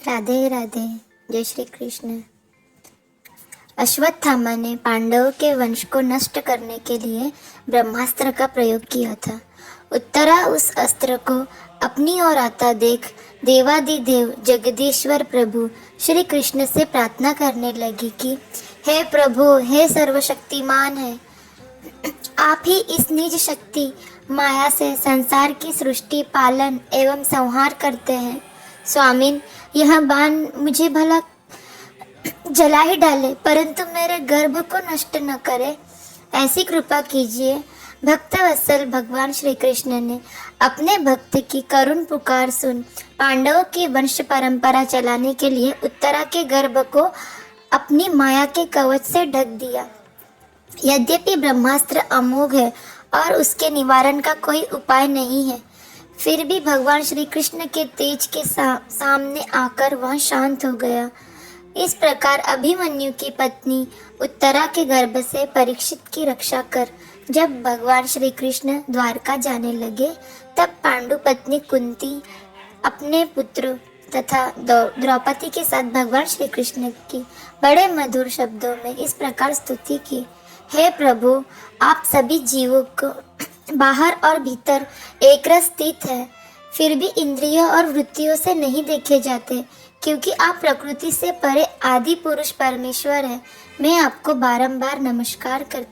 राधे राधे। जय श्री कृष्ण। अश्वत्थामा ने पांडवों के वंश को नष्ट करने के लिए ब्रह्मास्त्र का प्रयोग किया था। उत्तरा उस अस्त्र को अपनी ओर आता देख देवादिदेव जगदीश्वर प्रभु श्री कृष्ण से प्रार्थना करने लगी कि हे प्रभु, हे सर्वशक्तिमान है, आप ही इस निज शक्ति माया से संसार की सृष्टि, पालन एवं संहार करते हैं। स्वामिन, यह बाण मुझे भला जला ही डाले, परंतु मेरे गर्भ को नष्ट न करे, ऐसी कृपा कीजिए। भक्तवत्सल भगवान श्री कृष्ण ने अपने भक्त की करुण पुकार सुन पांडवों की वंश परंपरा चलाने के लिए उत्तरा के गर्भ को अपनी माया के कवच से ढक दिया। यद्यपि ब्रह्मास्त्र अमोघ है और उसके निवारण का कोई उपाय नहीं है, फिर भी भगवान श्री कृष्ण के तेज के सामने आकर वह शांत हो गया। इस प्रकार अभिमन्यु की पत्नी उत्तरा के गर्भ से परीक्षित की रक्षा कर जब भगवान श्री कृष्ण द्वारका जाने लगे, तब पांडु पत्नी कुंती अपने पुत्र तथा द्रौपदी के साथ भगवान श्री कृष्ण की बड़े मधुर शब्दों में इस प्रकार स्तुति की। हे प्रभु, आप सभी जीवों को बाहर और भीतर एक रस स्थित है, फिर भी इंद्रियों और वृत्तियों से नहीं देखे जाते, क्योंकि आप प्रकृति से परे आदि पुरुष परमेश्वर है। मैं आपको बारंबार नमस्कार कर।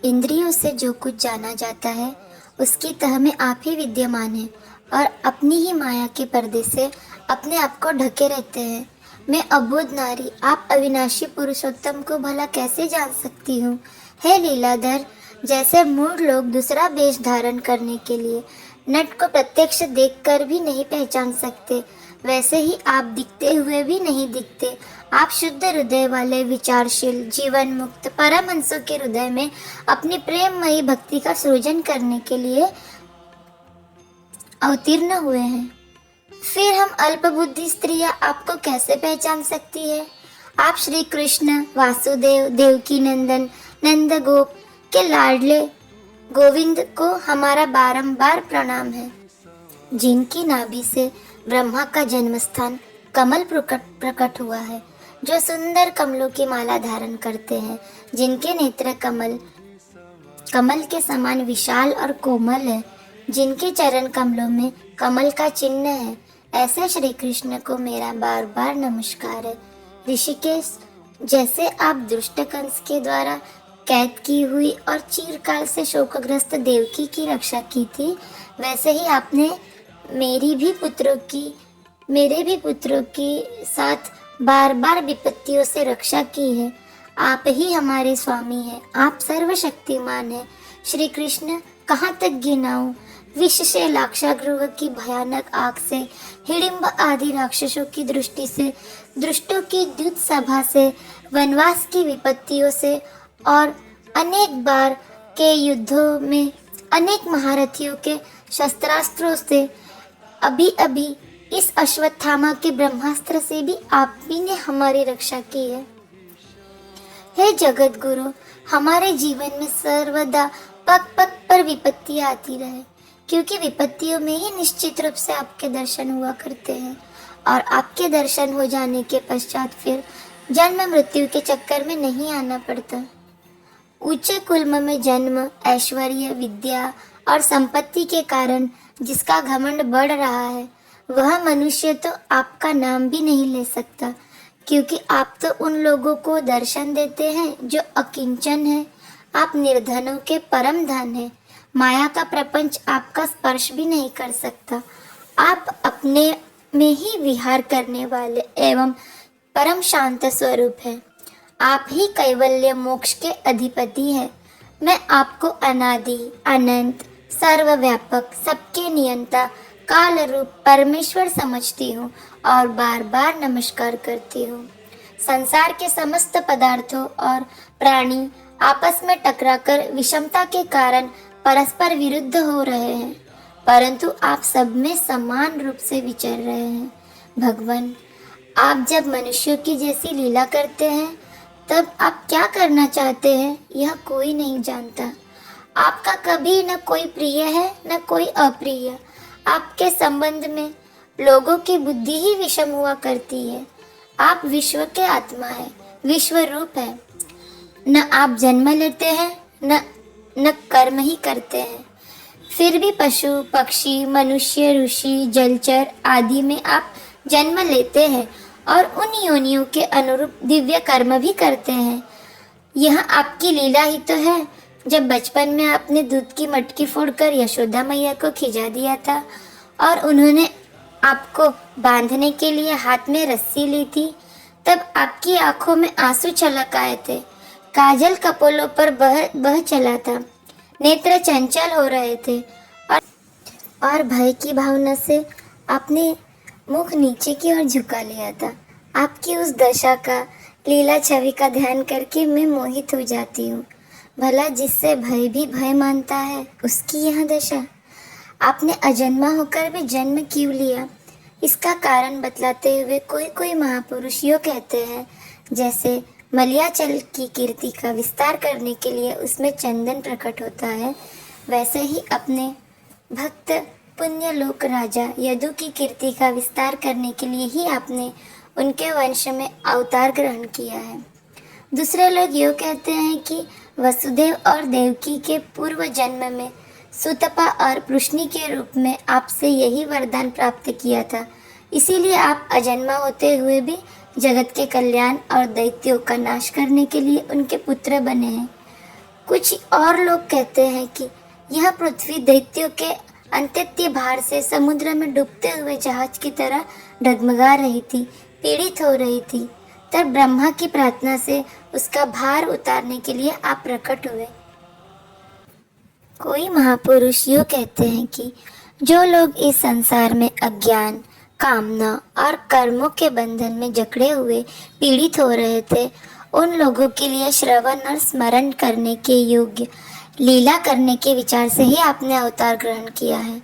इंद्रियों से जो कुछ जाना जाता है उसकी तह में आप ही विद्यमान हैं और अपनी ही माया के पर्दे से अपने आप को ढके रहते हैं। मैं अबोध नारी आप अविनाशी पुरुषोत्तम को भला कैसे जान सकती हूँ। हे लीलाधर, जैसे मूढ़ लोग दूसरा वेश धारण करने के लिए नट को प्रत्यक्ष देखकर भी नहीं पहचान सकते, वैसे ही आप दिखते हुए भी नहीं दिखते। आप शुद्ध हृदय वाले विचारशील जीवन मुक्त परमहंसों के हृदय में अपनी प्रेममयी भक्ति का सृजन करने के लिए अवतीर्ण हुए हैं। फिर हम अल्पबुद्धि स्त्रियां आपको कैसे पहचान सकती है। आप श्री कृष्ण वासुदेव देवकी नंदन नंद गोप के लाडले गोविंद को हमारा बारंबार प्रणाम है, जिनकी नाभि से ब्रह्मा का जन्म स्थान कमल प्रकट हुआ है, जो सुंदर कमलों की माला धारण करते हैं, जिनके नेत्र कमल के समान विशाल और कोमल है, जिनके चरण कमलों में कमल का चिन्ह है, ऐसे श्री कृष्ण को मेरा बार बार नमस्कार है। ऋषिकेश, जैसे आप दुष्ट कंस के द्वारा कैद की हुई और चिरकाल से शोकग्रस्त देवकी की रक्षा की थी, वैसे ही आपने मेरे भी पुत्रों की साथ बार बार विपत्तियों से रक्षा की है। आप ही हमारे स्वामी हैं, आप सर्वशक्तिमान हैं। श्री कृष्ण, कहाँ तक गिनाऊं। विष से लाक्षागृह की भयानक आग से, हिडिंब आदि राक्षसों की दृष्टि से, दुष्टों की द्यूत सभा से, वनवास की विपत्तियों से और अनेक बार के युद्धों में अनेक महारथियों के शस्त्रास्त्रों से, अभी अभी इस अश्वत्थामा के ब्रह्मास्त्र से भी आप ही ने हमारी रक्षा की है। हे जगत गुरु, हमारे जीवन में सर्वदा पग पग पर विपत्तियां आती रहे, क्योंकि विपत्तियों में ही निश्चित रूप से आपके दर्शन हुआ करते हैं और आपके दर्शन हो जाने के पश्चात फिर जन्म मृत्यु के चक्कर में नहीं आना पड़ता। ऊंचे कुल्म में जन्म, ऐश्वर्य, विद्या और संपत्ति के कारण जिसका घमंड बढ़ रहा है, वह मनुष्य तो आपका नाम भी नहीं ले सकता, क्योंकि आप तो उन लोगों को दर्शन देते हैं जो अकिंचन है। आप निर्धनों के परम धन है। माया का प्रपंच आपका स्पर्श भी नहीं कर सकता। आप अपने में ही विहार करने वाले एवं परम शांत स्वरूप है। आप ही कैवल्य मोक्ष के अधिपति हैं। मैं आपको अनादि, अनंत, सर्वव्यापक, सबके नियंता, काल रूप परमेश्वर समझती हूँ और बार बार नमस्कार करती हूँ। संसार के समस्त पदार्थों और प्राणी आपस में टकराकर विषमता के कारण परस्पर विरुद्ध हो रहे हैं, परंतु आप सब में समान रूप से विचर रहे हैं। भगवान, आप जब मनुष्यों की जैसी लीला करते हैं, तब आप क्या करना चाहते हैं यह कोई नहीं जानता। आपका कभी न कोई प्रिय है न कोई अप्रिय। आपके संबंध में लोगों की बुद्धि ही विषम हुआ करती है। आप विश्व के आत्मा है, विश्व रूप है। न आप जन्म लेते हैं, न कर्म ही करते हैं। फिर भी पशु पक्षी मनुष्य ऋषि जलचर आदि में आप जन्म लेते हैं और उन योनियों के अनुरूप दिव्य कर्म भी करते हैं। यह आपकी लीला ही तो है। जब बचपन में आपने दूध की मटकी फोड़कर यशोदा मैया को खिजा दिया था और उन्होंने आपको बांधने के लिए हाथ में रस्सी ली थी, तब आपकी आंखों में आंसू छलक आए थे, काजल कपोलों पर बह चला था, नेत्र चंचल हो रहे थे और भय की भावना से आपने मुख नीचे की ओर झुका लिया था। आपकी उस दशा का, लीला छवि का ध्यान करके मैं मोहित हो जाती हूँ। भला जिससे भय भी भय मानता है, उसकी यह दशा। आपने अजन्मा होकर भी जन्म क्यों लिया, इसका कारण बतलाते हुए कोई महापुरुष यूँ कहते हैं, जैसे मलयाचल की कीर्ति का विस्तार करने के लिए उसमें चंदन प्रकट होता है, वैसे ही अपने भक्त पुण्यलोक राजा यदु की कीर्ति का विस्तार करने के लिए ही आपने उनके वंश में अवतार ग्रहण किया है। दूसरे लोग यूँ कहते हैं कि वसुदेव और देवकी के पूर्व जन्म में सुतपा और पृश्नि के रूप में आपसे यही वरदान प्राप्त किया था, इसीलिए आप अजन्मा होते हुए भी जगत के कल्याण और दैत्यों का नाश करने के लिए उनके पुत्र बने हैं। कुछ और लोग कहते हैं कि यह पृथ्वी दैत्यों के अंत्यत्य भार से समुद्र में डूबते हुए जहाज की तरह डगमगा रही थी, पीड़ित हो रही थी। तब ब्रह्मा की प्रार्थना से उसका भार उतारने के लिए आप प्रकट हुए। कोई महापुरुष यूँ कहते हैं कि जो लोग इस संसार में अज्ञान, कामना और कर्मों के बंधन में जकड़े हुए पीड़ित हो रहे थे, उन लोगों के लिए श्रवण और स्मरण करने के योग्य लीला करने के विचार से ही आपने अवतार ग्रहण किया है।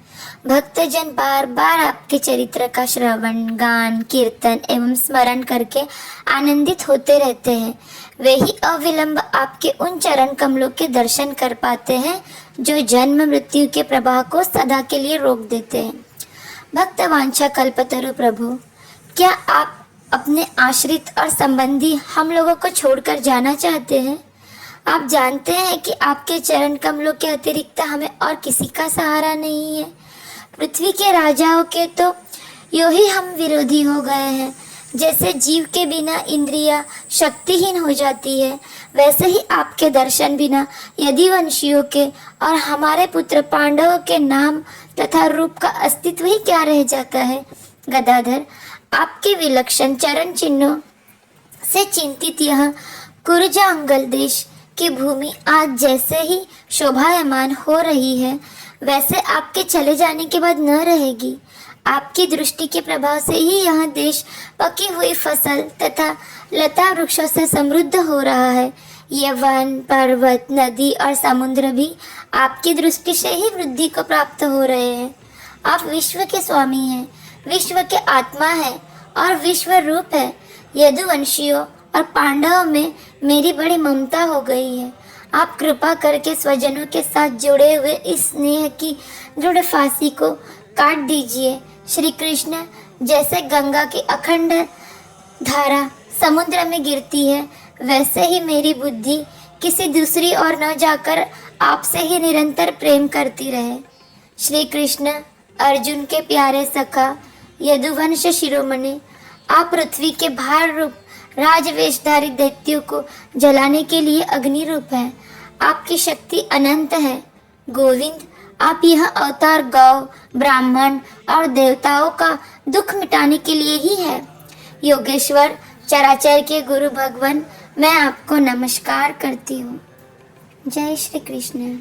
भक्तजन बार बार आपके चरित्र का श्रवण, गान, कीर्तन एवं स्मरण करके आनंदित होते रहते हैं। वे ही अविलंब आपके उन चरण कमलों के दर्शन कर पाते हैं जो जन्म मृत्यु के प्रवाह को सदा के लिए रोक देते हैं। भक्त वांछा कल्पतरु प्रभु, क्या आप अपने आश्रित और संबंधी हम लोगों को छोड़कर जाना चाहते हैं? आप जानते हैं कि आपके चरण कमलों के अतिरिक्त हमें और किसी का सहारा नहीं है। पृथ्वी के राजाओं के तो यूं ही हम विरोधी हो गए हैं। जैसे जीव के बिना इंद्रिया शक्तिहीन हो जाती है, वैसे ही आपके दर्शन बिना यदुवंशियों के और हमारे पुत्र पांडवों के नाम तथा रूप का अस्तित्व ही क्या रह जाता है। गदाधर, आपके विलक्षण चरण चिन्हों से चिंतित यह कुरुजा अंगल देश की भूमि आज जैसे ही शोभायमान हो रही है, वैसे आपके चले जाने के बाद न रहेगी। आपकी दृष्टि के प्रभाव से ही यह देश पकी हुई फसल तथा लता वृक्षों से समृद्ध हो रहा है। ये वन, पर्वत, नदी और समुद्र भी आपकी दृष्टि से ही वृद्धि को प्राप्त हो रहे हैं। आप विश्व के स्वामी हैं, विश्व के आत्मा है और विश्व रूप है। यदुवंशियों और पांडवों में मेरी बड़ी ममता हो गई है। आप कृपा करके स्वजनों के साथ जुड़े हुए इस स्नेह की दृढ़ फांसी को काट दीजिए। श्री कृष्ण, जैसे गंगा की अखंड धारा समुद्र में गिरती है, वैसे ही मेरी बुद्धि किसी दूसरी ओर न जाकर आपसे ही निरंतर प्रेम करती रहे। श्री कृष्ण, अर्जुन के प्यारे सखा, यदुवंश शिरोमणि, आप पृथ्वी के भार रूप राजवेशधारी दैत्यों को जलाने के लिए अग्नि रूप है। आपकी शक्ति अनंत है। गोविंद, आप यह अवतार गौ, ब्राह्मण और देवताओं का दुख मिटाने के लिए ही है। योगेश्वर, चराचर के गुरु भगवान, मैं आपको नमस्कार करती हूँ। जय श्री कृष्ण।